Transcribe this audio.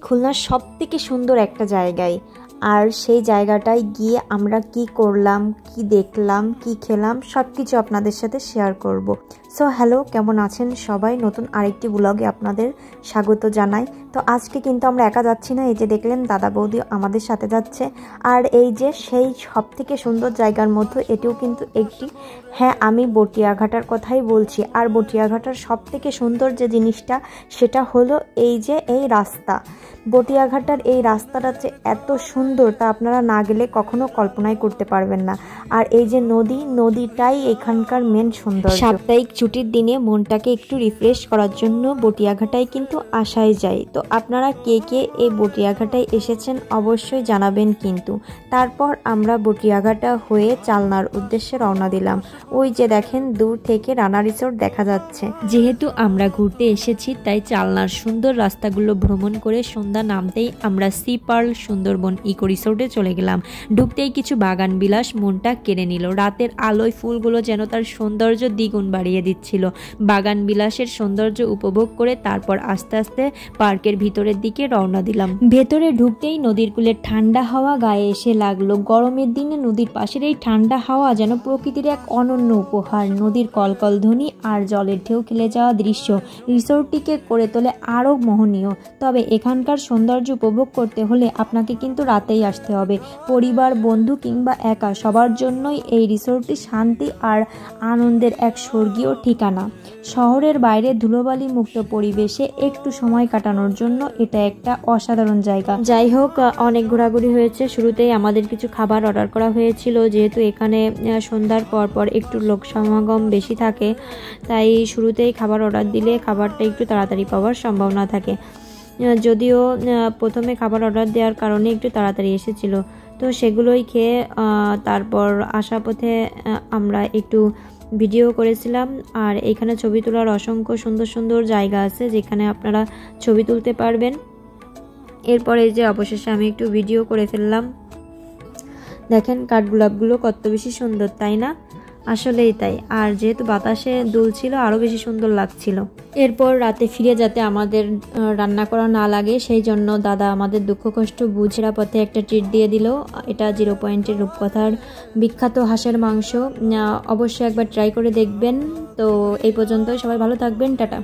খুলনার সবথেকে সুন্দর একটা জায়গায়। আর সেই জায়গাটায় গিয়ে আমরা কি করলাম, কি দেখলাম, কি খেলাম সব কিছু আপনাদের সাথে শেয়ার করব। সো হ্যালো, কেমন আছেন সবাই? নতুন আরেকটি ব্লগে আপনাদের স্বাগত জানাই। তো আজকে কিন্তু আমরা একা যাচ্ছি না, এই যে দেখলেন দাদা বৌদি আমাদের সাথে যাচ্ছে। আর এই যে সেই সবথেকে সুন্দর জায়গার মধ্যে এটিও কিন্তু একটি। হ্যাঁ, আমি বটিয়াঘাটার কথাই বলছি। আর বটিয়াঘাটার সবথেকে সুন্দর যে জিনিসটা সেটা হলো এই যে এই রাস্তা। বটিয়াঘাটার এই রাস্তাটা যে এত সুন্দর তা আপনারা না গেলে কখনো কল্পনাই করতে পারবেন না। আর এই যে নদীটাই এখানকার মেন সুন্দর। সাপ্তাহিক ছুটির দিনে মনটাকে একটু রিফ্রেশ করার জন্য বটিয়াঘাটায় কিন্তু আসাই যায়। তো আপনারা কে কে এই বটিয়াঘাটায় এসেছেন অবশ্যই জানাবেন কিন্তু। তারপর আমরা বটিয়াঘাটা হয়ে চালনার উদ্দেশ্যে রওনা দিলাম। ওই যে দেখেন দূর থেকে রানা রিসোর্ট দেখা যাচ্ছে। যেহেতু আমরা ঘুরতে এসেছি তাই চালনার সুন্দর রাস্তাগুলো ভ্রমণ করে সন্ধ্যা নামতেই আমরা সি পার্ল সুন্দরবন ইকো রিসোর্টে চলে গেলাম। ঢুকতেই কিছু বাগান বিলাস মনটা কেড়ে নিল। রাতের আলোয় ফুলগুলো যেন তার সৌন্দর্য দ্বিগুণ বাড়িয়ে দিচ্ছিল। বাগান বিলাসের সৌন্দর্য উপভোগ করে তারপর আস্তে আস্তে পার্কের ভিতরের দিকে রওনা দিলাম। ভেতরে ঢুকতেই নদীর কূলের ঠান্ডা হাওয়া গায়ে এসে লাগলো। গরমের দিনে নদীর পাশের এই ঠান্ডা হাওয়া যেন প্রকৃতির এক অনন্য উপহার। নদীর কলকল ধ্বনি আর জলের ঢেউ খেলে যাওয়া দৃশ্য রিসোর্টটিকে করে তোলে আরও মোহনীয়। তবে এখানকার সৌন্দর্য উপভোগ করতে হলে আপনাকে কিন্তু রাতেই আসতে হবে। পরিবার, বন্ধু কিংবা একা সবার জন্যই এই রিসোর্টটি শান্তি আর আনন্দের এক স্বর্গীয় ঠিকানা। শহরের বাইরে ধুলোবালি মুক্ত পরিবেশে একটু সময় কাটানোর জন্য এটা একটা অসাধারণ জায়গা। যাই হোক, অনেক ঘোরাঘুরি হয়েছে। শুরুতেই আমাদের কিছু খাবার অর্ডার করা হয়েছিল, যেহেতু এখানে সন্ধ্যার পর একটু লোক সমাগম বেশি থাকে, তাই শুরুতেই খাবার অর্ডার দিলে খাবারটা একটু তাড়াতাড়ি পাওয়ার সম্ভাবনা থাকে। যদিও প্রথমে খাবার অর্ডার দেওয়ার কারণে একটু তাড়াতাড়ি এসেছিল, তো সেগুলোই খেয়ে তারপর আসা পথে আমরা একটু ভিডিও করেছিলাম। আর এখানে ছবি তোলার অসংখ্য সুন্দর সুন্দর জায়গা আছে যেখানে আপনারা ছবি তুলতে পারবেন। এরপরে যে অবশেষে আমি একটু ভিডিও করে ফেললাম। দেখেন কাঠগোলাপগুলো কত বেশি সুন্দর, তাই না? আসলেই তাই। আর যেহেতু বাতাসে দুলছিল আরও বেশি সুন্দর লাগছিল। এরপর রাতে ফিরে যাতে আমাদের রান্না করা না লাগে সেই জন্য দাদা আমাদের দুঃখ কষ্ট বুঝেরা পথে একটা ট্রিট দিয়ে দিল। এটা 0 পয়েন্টের রূপকথার বিখ্যাত হাঁসের মাংস। অবশ্যই একবার ট্রাই করে দেখবেন। তো এই পর্যন্তই, সবাই ভালো থাকবেন, টাটা।